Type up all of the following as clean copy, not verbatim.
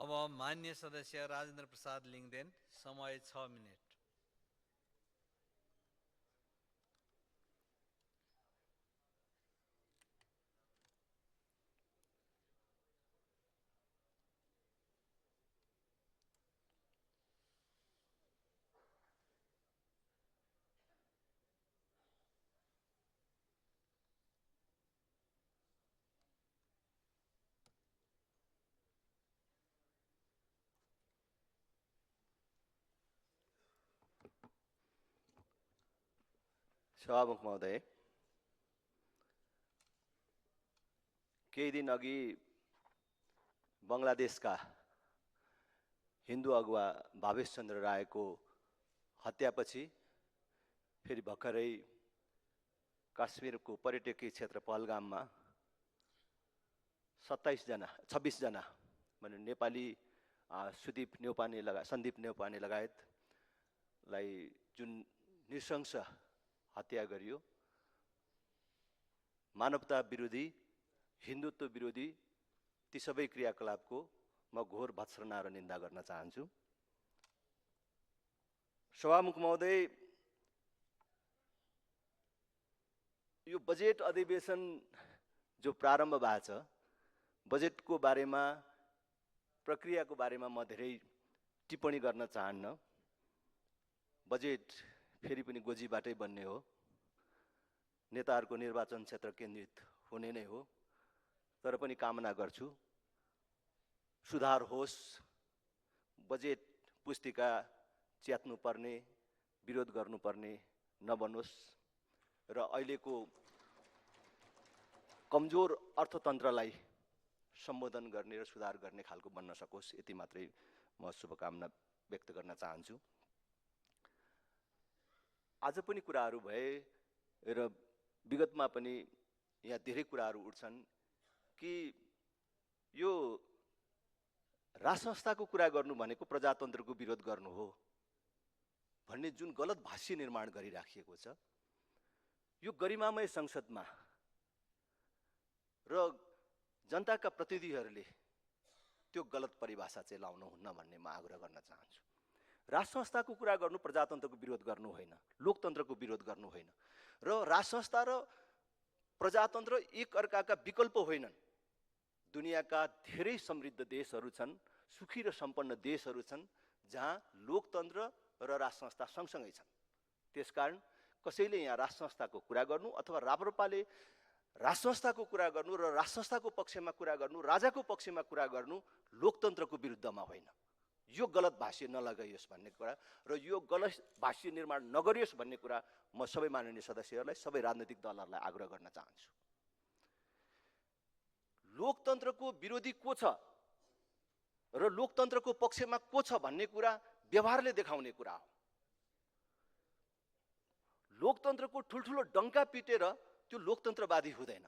अब मान्य सदस्य राजेन्द्र प्रसाद लिङदेन, समय 6 मिनेट। सभामुख महोदय, केही दिन अघि बङ्गलादेशका हिन्दू अगुवा भावेश चन्द्र रायको हत्यापछि फेरि भर्खरै काश्मीरको पर्यटकीय क्षेत्र पहलगाममा 26 जना भने नेपाली सन्दीप न्यौपाने लगायतलाई जुन नृशंस हत्या गरियो, मानवता विरोधी, हिन्दुत्व विरोधी ती सबै क्रियाकलापको म घोर भत्सना र निन्दा गर्न चाहन्छु। सभामुख महोदय, यो बजेट अधिवेशन जो प्रारम्भ भएको छ, बजेटको बारेमा, प्रक्रियाको बारेमा म धेरै टिप्पणी गर्न चाहन्न। बजेट फेरि पनि गोजीबाटै बन्ने हो, नेताहरूको निर्वाचन क्षेत्र केन्द्रित हुने नै हो। तर पनि कामना गर्छु सुधार होस्, बजेट पुस्तिका च्यात्नुपर्ने, विरोध गर्नुपर्ने नबनोस् र अहिलेको कमजोर अर्थतन्त्रलाई सम्बोधन गर्ने र सुधार गर्ने खालको बन्न सकोस्, यति मात्रै म शुभकामना व्यक्त गर्न चाहन्छु। आज पनि कुराहरू भए र विगतमा पनि यहाँ धेरै कुराहरू उठ्छन् कि यो राजसंस्थाको कुरा गर्नु भनेको प्रजातन्त्रको विरोध गर्नु हो भन्ने जुन गलत भाष्य निर्माण गरिराखिएको छ, यो गरिमामय संसदमा र जनताका प्रतिनिधिहरूले त्यो गलत परिभाषा चाहिँ लाउनुहुन्न भन्ने म आग्रह गर्न चाहन्छु। राजसंस्थाको कुरा गर्नु प्रजातन्त्रको विरोध गर्नु होइन, लोकतन्त्रको विरोध गर्नु होइन र राजसंस्था र प्रजातन्त्र एक अर्काका विकल्प होइनन्। दुनियाँका धेरै समृद्ध देशहरू छन्, सुखी र सम्पन्न देशहरू छन् जहाँ लोकतन्त्र र राजसंस्था सँगसँगै छन्। त्यसकारण कसैले यहाँ राजसंस्थाको कुरा गर्नु अथवा राप्रपाले राजसंस्थाको कुरा गर्नु र राजसंस्थाको पक्षमा कुरा गर्नु, राजाको पक्षमा कुरा गर्नु लोकतन्त्रको विरुद्धमा होइन। यो गलत भाष्य नलगाइयोस् भन्ने कुरा र यो गलत भाष्य निर्माण नगरियोस् भन्ने कुरा म सबै माननीय सदस्यहरूलाई, सबै राजनैतिक दलहरूलाई आग्रह गर्न चाहन्छु। लोकतन्त्रको विरोधी को छ र लोकतन्त्रको पक्षमा को छ भन्ने कुरा व्यवहारले देखाउने कुरा हो। लोकतन्त्रको ठुल्ठुलो डङ्का पिटेर त्यो लोकतन्त्रवादी हुँदैन।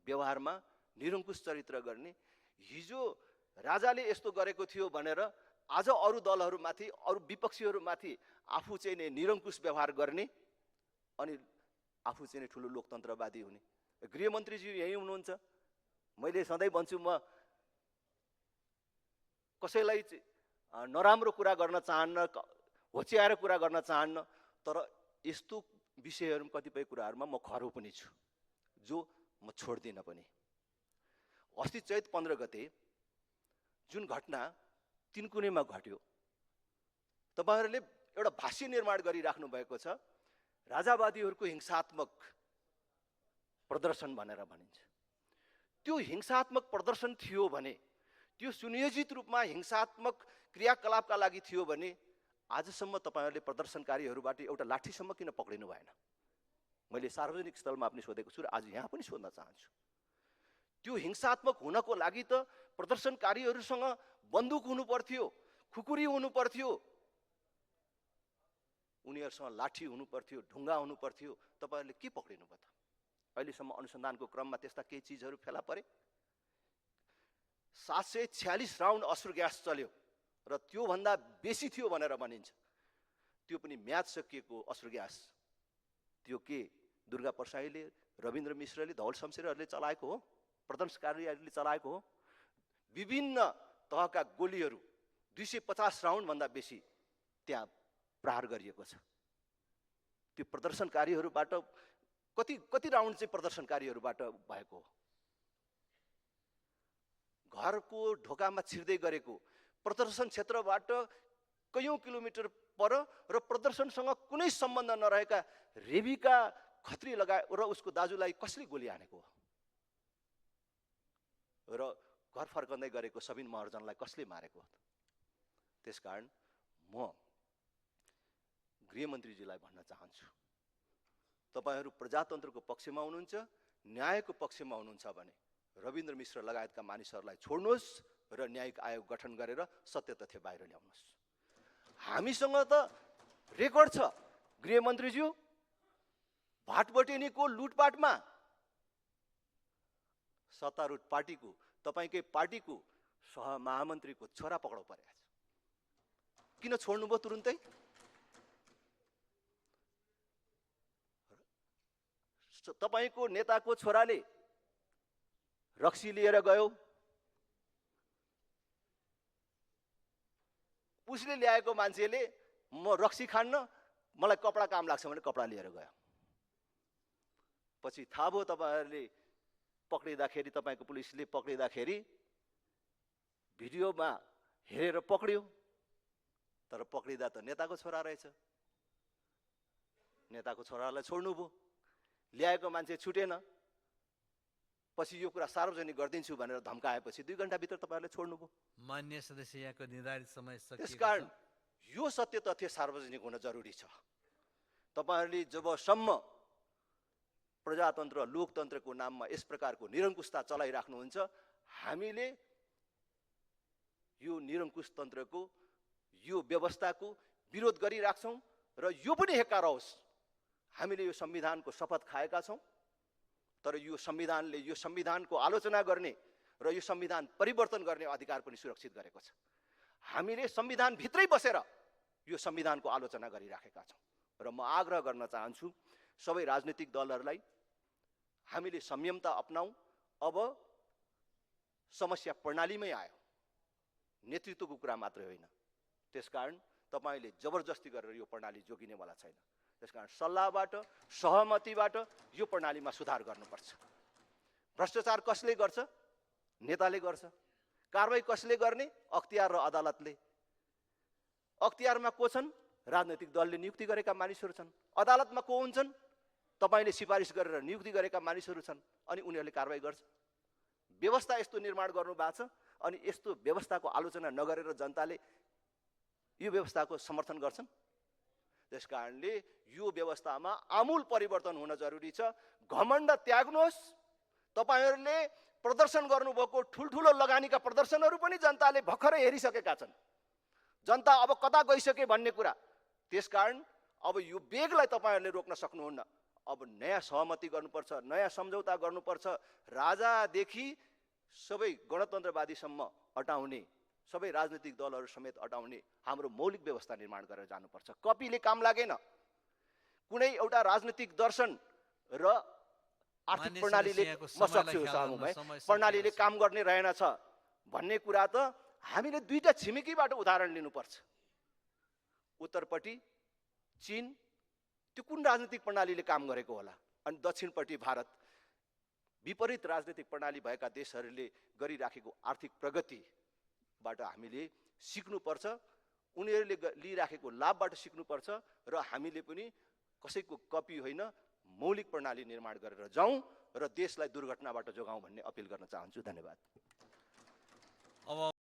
व्यवहारमा निरङ्कुश चरित्र गर्ने, हिजो राजाले यस्तो गरेको थियो भनेर आज अरू दलहरूमाथि, अरू विपक्षीहरूमाथि आफू चाहिँ नै निरङ्कुश व्यवहार गर्ने अनि आफू चाहिँ ठुलो लोकतन्त्रवादी हुने। गृहमन्त्रीजी यही हुनुहुन्छ। मैले सधैँ भन्छु, म कसैलाई नराम्रो कुरा गर्न चाहन्न, होच्याएर कुरा गर्न चाहन्न, तर यस्तो विषयहरू कतिपय कुराहरूमा म खरो पनि छु जो म छोड्दिनँ पनि। अस्ति चैत 15 गते जुन घटना तिनकुनेमा घट्यो, तपाईहरुले एउटा भाष्य निर्माण गरिराख्नु भएको छ, राजावादीहरूको हिंसात्मक प्रदर्शन भनेर भनिन्छ। त्यो हिंसात्मक प्रदर्शन थियो भने, त्यो सुनियोजित रूपमा हिंसात्मक क्रियाकलापका लागि थियो भने आजसम्म तपाईहरुले प्रदर्शनकारीहरूबाट एउटा लाठीसम्म किन पक्रिनु भएन? मैले सार्वजनिक स्थलमा पनि सोधेको छु र आज यहाँ पनि सोध्न चाहन्छु। त्यो हिंसात्मक हुनको लागि त प्रदर्शनकारीहरूसँग बन्दुक हुनु पर्थ्यो, खुकुरी हुनु पर्थ्यो, उनीहरूसँग लाठी हुनु पर्थ्यो, ढुङ्गा हुनु पर्थ्यो। तपाईहरुले के पक्रिनु भयो त? अहिलेसम्म अनुसन्धानको क्रममा त्यस्ता केही चीजहरू फेला परे? 746 राउन्ड अश्रु ग्यास चल्यो र त्यो भन्दा बेसी थियो भनेर भनिन्छ। त्यो पनि म्याद सकिएको अश्रु ग्यास। त्यो के दुर्गा प्रसाईले, रविन्द्र मिश्रले, धवल शमशेरहरूले चलाएको हो? प्रदर्शनकारीहरूले चलाएको हो? विभिन्न तहका गोलीहरू 250 राउन्डभन्दा बेसी त्यहाँ प्रहार गरिएको छ। त्यो प्रदर्शनकारीहरूबाट कति राउन्ड चाहिँ प्रदर्शनकारीहरूबाट भएको हो। घरको ढोकामा छिर्दै गरेको प्रदर्शन क्षेत्रबाट कयौं किलोमिटर पर र प्रदर्शनसँग कुनै सम्बन्ध नरहेका रेबिका खत्री लगाए र उसको दाजुलाई कसले गोली हानेको हो र घर फर्कँदै गरेको सबिन महर्जनलाई कसले मारेको हो। त्यसकारण म गृहमन्त्रीजीलाई भन्न चाहन्छु, तपाईहरू प्रजातन्त्रको पक्षमा हुनुहुन्छ, न्यायको पक्षमा हुनुहुन्छ भने रविन्द्र मिश्र लगायतका मानिसहरूलाई छोड्नुहोस् र न्यायिक आयोग गठन गरेर सत्य तथ्य बाहिर ल्याउनुहोस्। हामीसँग त रेकर्ड छ गृहमन्त्रीज्यू, भाटबटेनीको लुटपाटमा सत्तारूढ पार्टीको, तपाईकै पार्टीको सहमहामन्त्रीको छोरा पक्राउ परेको छ। किन छोड्नुभयो तुरुन्तै? तपाईको नेताको छोराले रक्सी लिएर गयो, उसले ल्याएको मान्छेले म रक्सी खान्न, मलाई कपडा काम लाग्छ भने कपडा लिएर गयो। पछि थाहा भयो तपाईहरुले पक्रिँदाखेरि, तपाईको पुलिसले पक्रिँदाखेरि भिडियोमा हेरेर पक्रियो, तर पक्रिँदा त नेताको छोरा रहेछ। नेताको छोरालाई छोड्नुभयो, ल्याएको मान्छे छुटेन, पछि यो कुरा सार्वजनिक गरिदिन्छु भनेर धम्काएपछि 2 घण्टाभित्र तपाईहरुले छोड्नुभयो। मान्य सदस्य, यहाँको निर्धारित समय सकिएको छ। त्यसकारण यो सत्य तथ्य सार्वजनिक हुन जरुरी छ। तपाईहरुले जबसम्म प्रजातन्त्र लोकतन्त्रको नाममा यस प्रकारको निरङ्कुशता चलाइराख्नुहुन्छ, हामीले यो निरङ्कुश तन्त्रको, यो व्यवस्थाको विरोध गरिराख्छौं र यो पनि हेक्कार होस्। हामीले यो संविधानको शपथ खाएका छौं, तर यो संविधानले यो संविधानको आलोचना गर्ने र यो संविधान परिवर्तन गर्ने अधिकार पनि सुरक्षित गरेको छ। हामीले संविधान भित्रै बसेर यो संविधानको आलोचना गरिराखेका छौं र म आग्रह गर्न चाहन्छु सबै राजनीतिक दलहरूलाई, हामीले संयमता अपनाऊ। अब समस्या प्रणालीमै आयो, नेतृत्वको कुरा मात्रै होइन। त्यसकारण तपाईले जबरजस्ती गरेर यो प्रणाली जोगिनेवाला छैन। त्यसकारण सल्लाहबाट, सहमतिबाट यो प्रणालीमा सुधार गर्नुपर्छ। भ्रष्टाचार कसले गर्छ? नेताले गर्छ। कारबाही कसले गर्ने? अख्तियार र अदालतले। अख्तियारमा को छन्? राजनैतिक दलले नियुक्ति गरेका मानिसहरू छन्। अदालतमा को हुन्छन्? तपाईले सिफारिस गरेर नियुक्ति गरेका मानिसहरू छन्, अनि उनीहरूले कारबाही गर्छ। व्यवस्था यस्तो निर्माण गर्नु भएको छ, अनि यस्तो व्यवस्थाको आलोचना नगरेर जनताले यो व्यवस्थाको समर्थन गर्छन्। त्यसकारणले यो व्यवस्थामा आमूल परिवर्तन हुन जरुरी छ। घमण्ड त्याग्नुहोस्। तपाईहरुले प्रदर्शन गर्नुभएको ठुलठुलो लगानीका प्रदर्शनहरू पनि जनताले भर्खरै हेरिसकेका छन्। जनता अब कता गइसके भन्ने कुरा। त्यसकारण अब यो वेगलाई तपाईहरुले रोक्न सक्नुहुन्न। अब नयाँ सहमति गर्नुपर्छ, नयाँ सम्झौता गर्नुपर्छ। राजादेखि सबै गणतन्त्रवादीसम्म हटाउने, सबै राजनीतिक दलहरू समेत हटाउने हाम्रो मौलिक व्यवस्था निर्माण गरेर जानुपर्छ। कपीले काम लागेन। कुनै एउटा राजनीतिक दर्शन र आर्थिक प्रणालीले, म सक्छु प्रणालीले काम गर्ने रहेनछ भन्ने कुरा त हामीले दुईटा छिमेकीबाट उदाहरण लिनुपर्छ। उत्तरपट्टि चीन, त्यो कुन राजनीतिक प्रणालीले काम गरेको होला, अनि दक्षिणपट्टि भारत। विपरीत राजनीतिक प्रणाली भएका देशहरूले गरिराखेको आर्थिक प्रगतिबाट हामीले सिक्नुपर्छ। उनीहरूले लिइराखेको लाभबाट सिक्नुपर्छ र हामीले पनि कसैको कपी होइन, मौलिक प्रणाली निर्माण गरेर जाउँ र देशलाई दुर्घटनाबाट जोगाउँ भन्ने अपिल गर्न चाहन्छु। धन्यवाद। अब